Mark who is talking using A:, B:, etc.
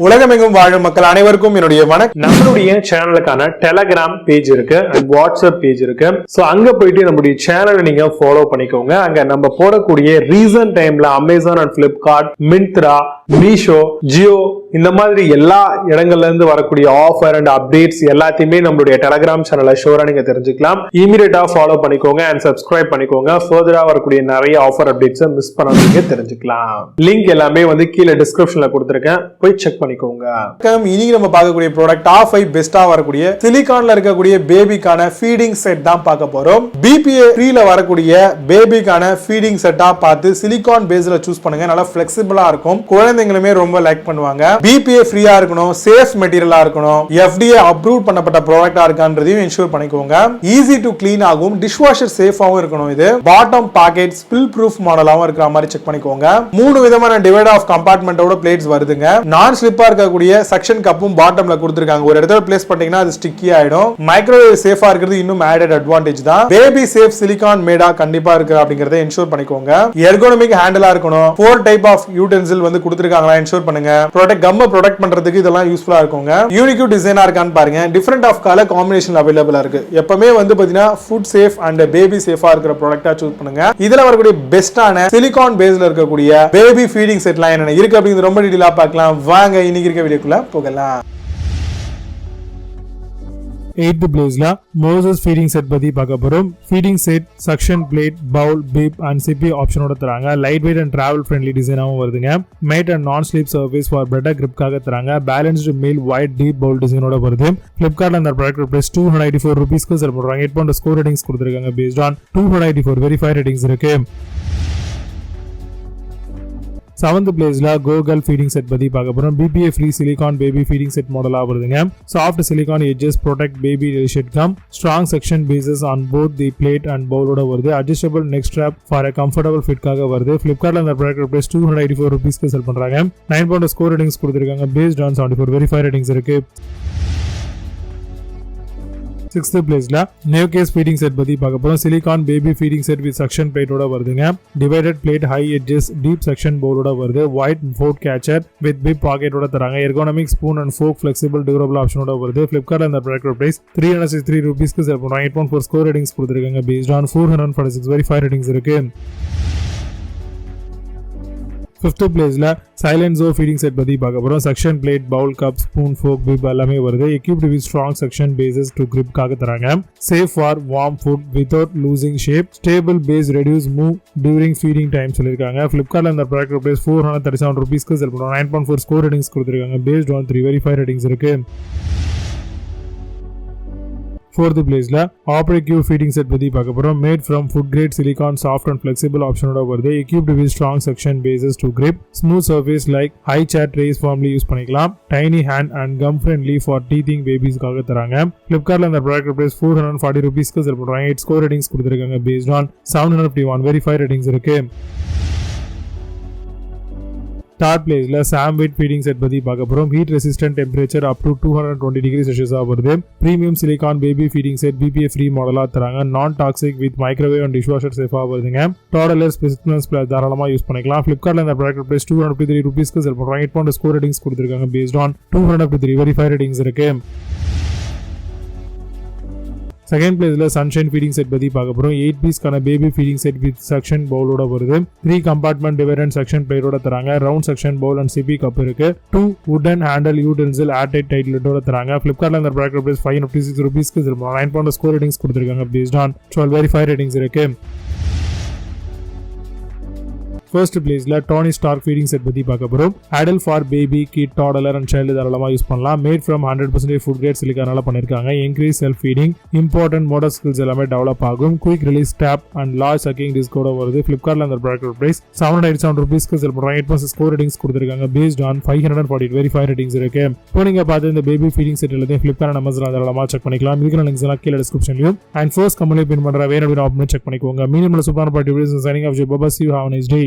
A: உலகமெங்கும் வாழும் மக்கள் அனைவருக்கும் என்னுடைய வணக்கம். நம்மளுடைய சேனலுக்கான டெலகிராம் பேஜ் இருக்கு அண்ட் வாட்ஸ்அப் பேஜ் இருக்கு. சோ அங்க போயிட்டு நம்மளுடைய சேனலை நீங்க ஃபாலோ பண்ணிக்கோங்க. அங்க நம்ம போடக்கூடிய ரீசன்ட் டைம்ல Amazon and Flipkart, Myntra, Meesho, Jio இந்த மாதிரி எல்லா இடங்கள்ல இருந்து வரக்கூடிய ஆஃபர் அண்ட் அப்டேட்ஸ் எல்லாத்தையுமே நம்மளுடைய டெலகிராம் சேனல்ல ஷோரா நீங்க தெரிஞ்சுக்கலாம். இமீடியட்டா ஃபாலோ பண்ணிக்கோங்க அண்ட் சப்ஸ்கிரைப் பண்ணிக்கோங்க. ஃபர்தரா வரக்கூடிய நிறைய ஆஃபர் அப்டேட்ஸ் மிஸ் பண்ணாதீங்க, தெரிஞ்சுக்கலாம். லிங்க் எல்லாமே கீழே டிஸ்கிரிப்ஷன்ல கொடுத்திருக்கேன், போய் செக் பண்ணிக்கோங்க. இன்னைக்கு நம்ம பார்க்கக்கூடிய ப்ராடக்ட் டாப் 5 பெஸ்டா வரக்கூடிய சிலிகான்ல இருக்கக்கூடிய பேபிக்கான ஃபீடிங் செட் தான் பார்க்க போறோம். BPA 3ல வரக்கூடிய பேபிக்கான ஃபீடிங் செட்டா பார்த்து சிலிகான் பேஸ்ல சூஸ் பண்ணுங்க. நல்லா ஃபிளெக்சிபிளா இருக்கும், குழந்தைங்களுமே ரொம்ப லைக் பண்ணுவாங்க. BPA ஃப்ரீயா இருக்கணும், சேஃப் மெட்டீரியலா இருக்கணும், FDA அப்ரூவ் பண்ணப்பட்ட ப்ராடக்ட்டா இருக்கான்றதையும் என்ஷூர் பண்ணிக்கோங்க. ஈஸி டு க்ளீன் ஆகும், டிஷ்வாஷர் சேஃபாவும் இருக்கணும். இது பாட்டம் பாக்கெட் ஸ்பில் ப்ரூஃப் மாடலாவும் இருக்கிற மாதிரி செக் பண்ணிக்கோங்க. 3 விதமான டிவைட் ஆஃப் கம்பார்ட்மெண்டோட பிளேட்ஸ் வருதுங்க. நான் ஸ்லிப்பா இருக்கக்கூடிய செக்ஷன் கப்பும் பாட்டம்ல கொடுத்திருக்காங்க. ஒரு இடத்துல பிளேஸ் பண்ணீங்கன்னா அது ஸ்டிக்கி ஆயிடும். மைக்ரோவேவ் சேஃபா இருக்கிறது இன்னும் ஆடட் அட்வான்டேஜ் தான். பேபி சேஃப் சிலிகான் மேடா கண்டிப்பா இருக்கு அப்படிங்கறத என்ஷூர் பண்ணிக்கோங்க. எர்கோனமிக் ஹேண்டிலா இருக்கணும். 4 டைப் ஆஃப் யூட்டென்சில் கொடுத்திருக்காங்களா என்ஷூர் பண்ணுங்க. ப்ராடக்ட் கம்ம ப்ரொடெக்ட் பண்றதுக்கு இதெல்லாம் யூஸ்ஃபுல்லா இருக்குங்க. யூனிக் டிசைனா இருக்கான்னு பாருங்க. டிஃபரண்ட் ஆஃப் கலர் காம்பினேஷன் அவைலபிளா இருக்கு. எப்பவுமே பாத்தீங்கன்னா ஃபுட் சேஃப் அண்ட் பேபி சேஃபா இருக்கிற ப்ராடக்ட்டா சூஸ் பண்ணுங்க. இதுல வரக்கூடிய பெஸ்டான சிலிகான் பேஸ்ல இருக்கக்கூடிய பேபி ஃபீடிங் செட்லாம் என்ன இருக்கு அப்படிங்கிறது ரொம்ப டீடைலா பார்க்கலாம். வாங்க இன்னைக்கு இருக்க வீடியோக்குள்ள போகலாம்.
B: 8th பிளேஸ்ல மோசஸ் ஃபீடிங் செட் பத்தி பார்க்க போறோம். Feeding set suction plate, bowl, bib and sippy ஆப்ஷனோட தராங்க. Light weight and travel friendly டிசைனாவும் வருதுங்க. Matte and non slip surface for better கிரிப்காக தராங்க. Balanced meal wide deep bowl டிசைனோட வருது. பிளிப்கார்ட்ல அந்த ப்ராடக்ட் பிரைஸ் 284 ரூபீஸ்க்கு செல் பண்றாங்க. 8 ஸ்கோர் ரேட்டிங்ஸ் கொடுத்திருக்காங்க. பேஸ்ட் ஆன் 284 வெரிஃபை ரேட்டிங்ஸ் இருக்கு. 7th பிளேஸ்ல Gogirl ஃபீடிங் செட் பத்தி பார்க்க போறோம். BPA free silicone baby feeding set மாடலா வருதுங்க. Soft silicone edges protect baby shed gum. Strong suction bases on both the plate and பவுலோட வருது. Adjustable neck strap for a comfortable ஃபிட்காக வருது. பிளிப்கார்ட்ல அந்த ப்ராடக்ட் பிரைஸ் 284 ரூபீஸ்க்கு செல் பண்றாங்க. 9 ஸ்கோர் ரேட்டிங்ஸ் கொடுத்திருக்காங்க. பேஸ்ட் ஆன் 74 வெரிஃபை ரேட்டிங்ஸ் இருக்கு. 6th பிளேஸ்ல Nivkez ஃபீடிங் செட் பத்தி பார்க்க போறோம். சிலிகான் baby feeding set with suction பிளேட்டோட வருதுங்க. Divided plate, high edges, deep suction பவுலோட வருது. Wide fork catcher with bib பாக்கெட்டோட தராங்க. Ergonomic spoon and fork flexible durable ஆப்ஷனோட வருது. பிளிப்கார்ட்ல இந்த ப்ராடக்ட் பிரைஸ் 363 ரூபீஸ்க்கு செல் பண்றாங்க. 8.4 ஸ்கோர் ரேட்டிங்ஸ் கொடுத்திருக்காங்க. பேஸ்ட் ஆன் 446 வெரிஃபை ரேட்டிங்ஸ் இருக்கு. 5th பிளேஸ்ல Silencio ஃபீடிங் செட் பத்தி பார்க்க போறோம். Suction plate, bowl, cup, spoon, fork, bib எல்லாமே வருது. equipped with strong section bases to grip காக தராங்க. safe for warm food without losing shape. stable base reduce move during feeding time சொல்லிருக்காங்க. பிளிப்கார்ட்ல இந்த product price 437 ரூபீஸ்க்கு sell பண்றாங்க. 9.4 score ratings கொடுத்திருக்காங்க. Based on 3 verify ratings இருக்கு. 4th பிளேஸ்ல OpriQ feeding set பத்தி பார்க்க போறோம். Made from food grade silicone soft and flexible ஆப்ஷனோட வருது. equipped with strong section bases to grip. smooth surface like high chair trays firmly use பண்ணிக்கலாம். tiny hand and gum friendly for teething babiesக்காக தராங்க. பிளிப்கார்ட்ல இந்த product price 440 ரூபீஸ்க்கு sell பண்றாங்க. 8 score ratings கொடுத்திருக்காங்க. Based on 751 verify ratings இருக்கு. 3rd பிளேஸ்ல Samvat feeding set பத்தி பார்க்க போறோம். Heat resistant temperature up to 220 degree Celsius வருது. Premium silicone baby feeding set BPA free மாடலா தராங்க. Non toxic with microwave and dishwasher சேஃபா வருதுங்க. Toddler ஸ்பெசிமென்ஸ் தாராளமா யூஸ் பண்ணிக்கலாம். பிளிப்கார்ட்ல இந்த ப்ராடக்ட் பிரைஸ் 253 ரூபீஸ்க்கு செல் பண்றாங்க. 8 ஸ்கோர் ரேட்டிங்ஸ் கொடுத்திருக்காங்க. பேஸ்ட் ஆன் 253 வெரிஃபை ரேட்டிங்ஸ் இருக்கு. 2nd பிளேஸ்ல சன்ஷைன் ஃபீடிங் செட் பத்தி பார்க்க போறோம். 8 பீஸ்க்கான baby feeding set with suction பவுலோட வருது. 3 கம்பார்ட்மெண்ட் டிவைடட் செக்ஷன் பிளேட்டோட தராங்க. Round suction bowl and sippy cup இருக்கு. 2 wooden handle utensil airtight tight லிட்டோட தராங்க. பிளிப்கார்ட்ல இந்த ப்ராடக்ட் பிரைஸ் 556 ரூபீஸ்க்கு 9 ஸ்கோர் ரேட்டிங்ஸ் கொடுத்திருக்காங்க. பேஸ்ட் ஆன் 12 வெரிஃபை ரேட்டிங்ஸ் இருக்கு. 1st பிளேஸ்ல Tony Stark ஃபீடிங் செட் பத்தி பார்க்க போறோம். adult for baby, kid, toddler and child தாராளமா யூஸ் பண்ணலாம். மேட் ஃப்ரம் 100% ஃபுட் கிரேட் சிலிகானால பண்ணிருக்காங்க. Increase self feeding, important motor skills எல்லாமே டெவலப் ஆகும். Quick release tab and large sucking டிஸ்கோட வருது. பிளிப்கார்ட்ல அந்த ப்ராடக்ட் பிரைஸ் 787 ரூபீஸ்க்கு செல் பண்றாங்க. 8 ஸ்கோர் ரேட்டிங்ஸ் கொடுத்திருக்காங்க. பேஸ்ட் ஆன் 540 வெரிஃபை ரேட்டிங்ஸ் இருக்கு. இப்போ நீங்க பார்த்து இந்த பேபி ஃபீடிங் செட் எல்லாத்தையும் பிளிப்கார்ட் அமேசான் தாராளமா செக் பண்ணிக்கலாம். இதுக்கு லிங்க்ஸ் எல்லாம் கீழே டிஸ்கிரிப்ஷன்லயும் அண்ட் ஃபர்ஸ்ட் கம்பெனி பின் பண்ற வேணும் அப்படின்னு செக் பண்ணிக்கோங்க. மீண்டும் சூப்பரான party videos signing off J Baba. see you, have a nice day.